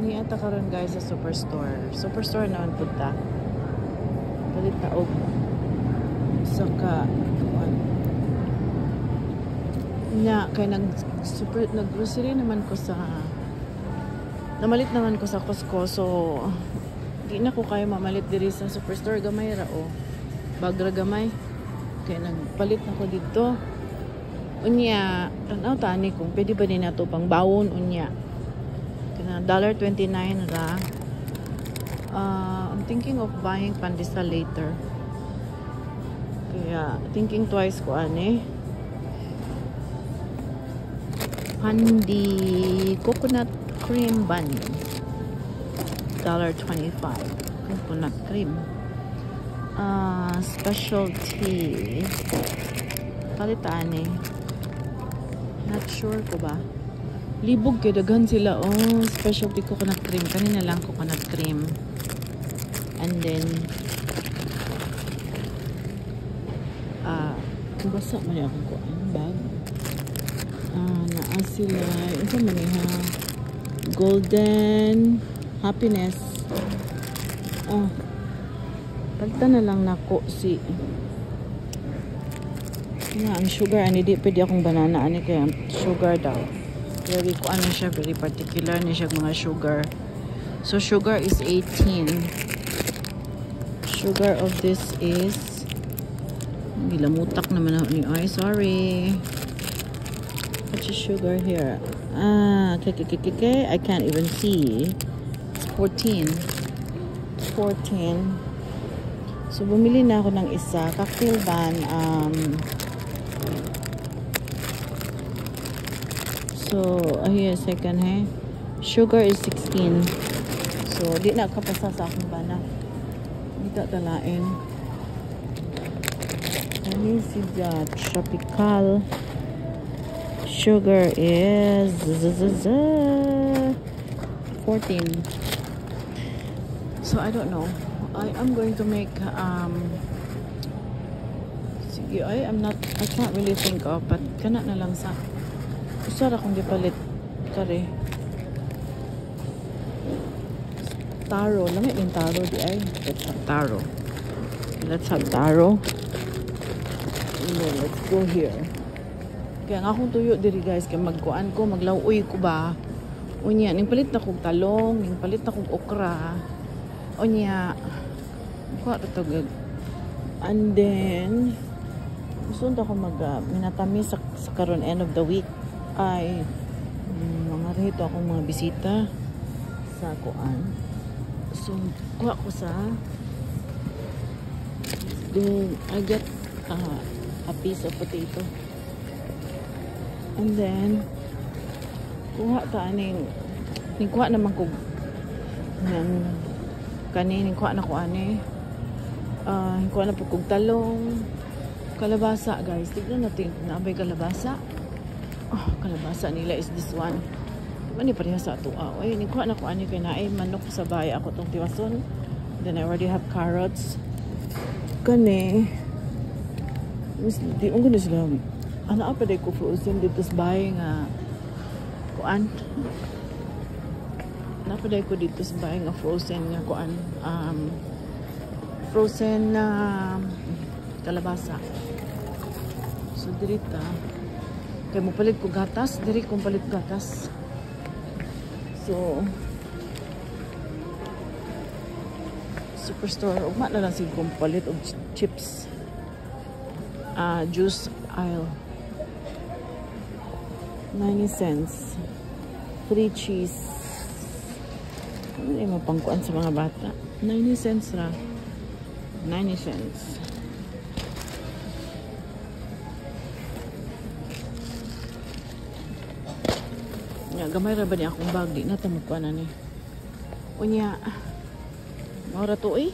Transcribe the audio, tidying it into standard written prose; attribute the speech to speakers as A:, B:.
A: Ni ata karon guys sa superstore. Superstore naman punta. Palit na og saka nya kay nag-grocery naman ko sa namalit naman ko sa Costco, so di na ko kayo mamalit diri sa superstore. Gamay ra o bagra gamay kay nagpalit na ko dito. Unya tanaw tani kung pwede ba din nato pang bawon unya kana $1.29 ra. I'm thinking of buying pandesal later, kaya thinking twice ko ani. Pandi coconut cream bun, $1.25 coconut cream. Specialty palitan eh, not sure ko ba libog kay daghan sila. Oh, specialty coconut cream, kanina lang coconut cream. And then basa man ako ko ang bag. Naa sila ito man ha, golden happiness. Pagta na lang nako si ang sugar ani, di pwede akong banana ani kaya sugar daw. Very ko ano siya, very particular ni siya mga sugar. So sugar is 18. Sugar of this is gilamutak naman ako ni ay sorry. What's the sugar here? I can't even see. It's 14. So bumili na ako ng isa cocktail ban. So here second sugar is 16. So di na kapasa sa akong bana, di ta talain. Ano si tropical sugar is 14. So I don't know. I'm going to make sige I can't really think of, but kana na lang sa usara kung gipalit kare taro. Lamit yung taro di ay. Let's have taro. And then let's go here. Kaya nga akong tuyo diri guys, kaya magkuan ko, maglauoy ko ba. Unya, ning palit na kong talong, ning palit na kong okra. Unya, kuha ito gag. And then, gusto ko minatami sa karon end of the week ay mga rito akong mga bisita sa kuan. So, kuha ko sa then I get a piece of potato. And then kuha ta aning kuha naman ko ng kanin, kuha na ko ani kuha na po kog talong, kalabasa guys. Tignan natin kung naabay kalabasa. Kalabasa nila is this one. Mani pareha sa ato. Ay, kuha na ko ani kay naay manok sa bahay ako tong tiwason. Then I already have carrots. Kani di unggo na sila. Ano pa day ko frozen dito sa bahay nga kuan. Napaday ko dito sa bahay nga frozen nga kuan. Frozen na kalabasa. So dirita kay mo palit ko gatas, diri kong palit gatas. So superstore ugma na lang sig kong palit og chips. Juice aisle 90 cents. 3 cheese. Ano yung mapangkuan sa mga bata? 90 cents ra. 90 cents. Gamay ra ba niya akong bag? Di na tamukuan na ni. Unya, maura to eh.